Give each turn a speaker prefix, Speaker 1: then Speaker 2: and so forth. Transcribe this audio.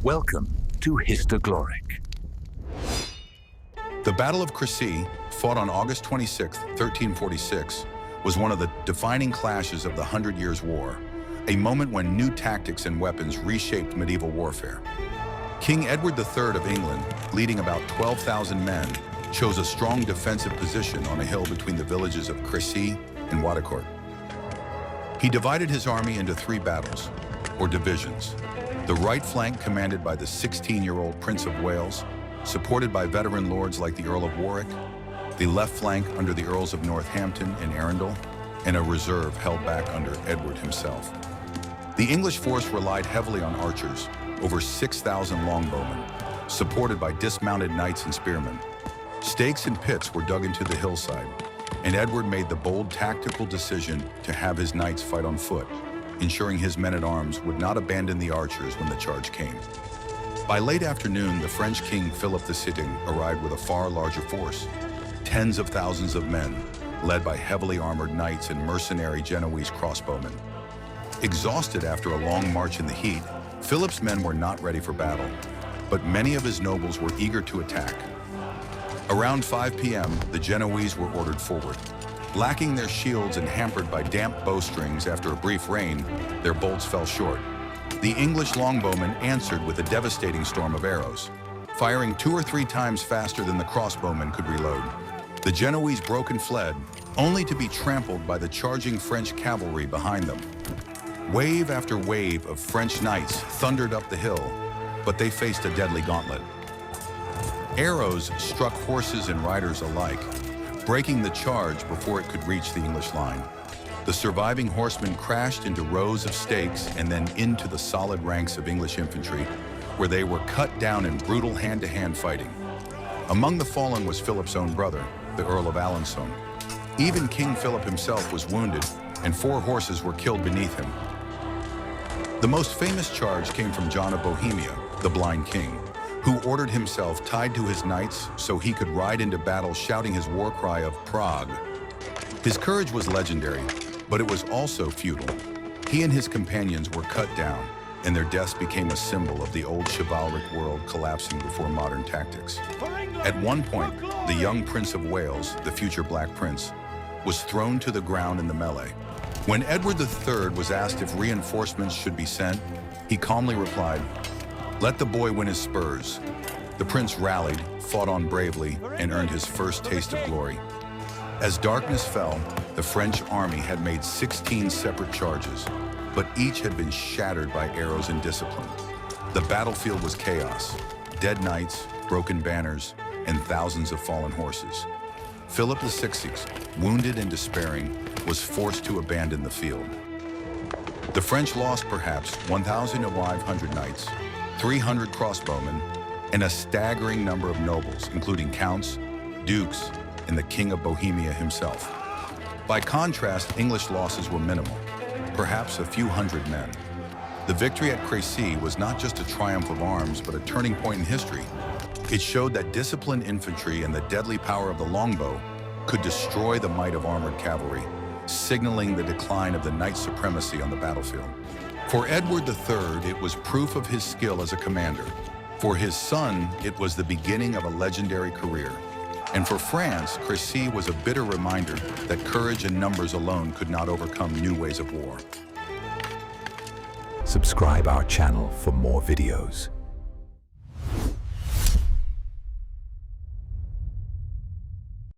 Speaker 1: Welcome to Histoglyphic.
Speaker 2: The Battle of CRECY, fought on August 26, 1346, was one of the defining clashes of the Hundred Years' War, a moment when new tactics and weapons reshaped medieval warfare. King Edward III of England, leading about 12,000 men, chose a strong defensive position on a hill between the villages of CRECY and Wadicourt. He divided his army into three battles, or divisions. The right flank commanded by the 16-year-old Prince of Wales, supported by veteran lords like the Earl of Warwick, the left flank under the Earls of Northampton and Arundel, and a reserve held back under Edward himself. The English force relied heavily on archers, over 6,000 longbowmen, supported by dismounted knights and spearmen. Stakes and pits were dug into the hillside, and Edward made the bold tactical decision to have his knights fight on foot, ensuring his men-at-arms would not abandon the archers when the charge came. By late afternoon, the French King Philip the Sitting arrived with a far larger force, tens of thousands of men, led by heavily armored knights and mercenary Genoese crossbowmen. Exhausted after a long march in the heat, Philip's men were not ready for battle, but many of his nobles were eager to attack. Around 5 p.m., the Genoese were ordered forward. Lacking their shields and hampered by damp bowstrings after a brief rain, their bolts fell short. The English longbowmen answered with a devastating storm of arrows, firing 2 or 3 times faster than the crossbowmen could reload. The Genoese broke and fled, only to be trampled by the charging French cavalry behind them. Wave after wave of French knights thundered up the hill, but they faced a deadly gauntlet. Arrows struck horses and riders alike, breaking the charge before it could reach the English line. The surviving horsemen crashed into rows of stakes and then into the solid ranks of English infantry, where they were cut down in brutal hand-to-hand fighting. Among the fallen was Philip's own brother, the Earl of Alençon. Even King Philip himself was wounded, and 4 horses were killed beneath him. The most famous charge came from John of Bohemia, the blind king, who ordered himself tied to his knights so he could ride into battle shouting his war cry of Prague. His courage was legendary, but it was also futile. He and his companions were cut down, and their deaths became a symbol of the old chivalric world collapsing before modern tactics. At one point, the young Prince of Wales, the future Black Prince, was thrown to the ground in the melee. When Edward III was asked if reinforcements should be sent, he calmly replied, "Let the boy win his spurs." The prince rallied, fought on bravely, and earned his first taste of glory. As darkness fell, the French army had made 16 separate charges, but each had been shattered by arrows and discipline. The battlefield was chaos, dead knights, broken banners, and thousands of fallen horses. Philip VI, wounded and despairing, was forced to abandon the field. The French lost perhaps 1,500 knights, 300 crossbowmen, and a staggering number of nobles, including counts, dukes, and the King of Bohemia himself. By contrast, English losses were minimal, perhaps a few hundred men. The victory at CRECY was not just a triumph of arms, but a turning point in history. It showed that disciplined infantry and the deadly power of the longbow could destroy the might of armored cavalry, signaling the decline of the knight supremacy on the battlefield. For Edward III, it was proof of his skill as a commander. For his son, it was the beginning of a legendary career. And for France, CRECY was a bitter reminder that courage and numbers alone could not overcome new ways of war.
Speaker 1: Subscribe our channel for more videos.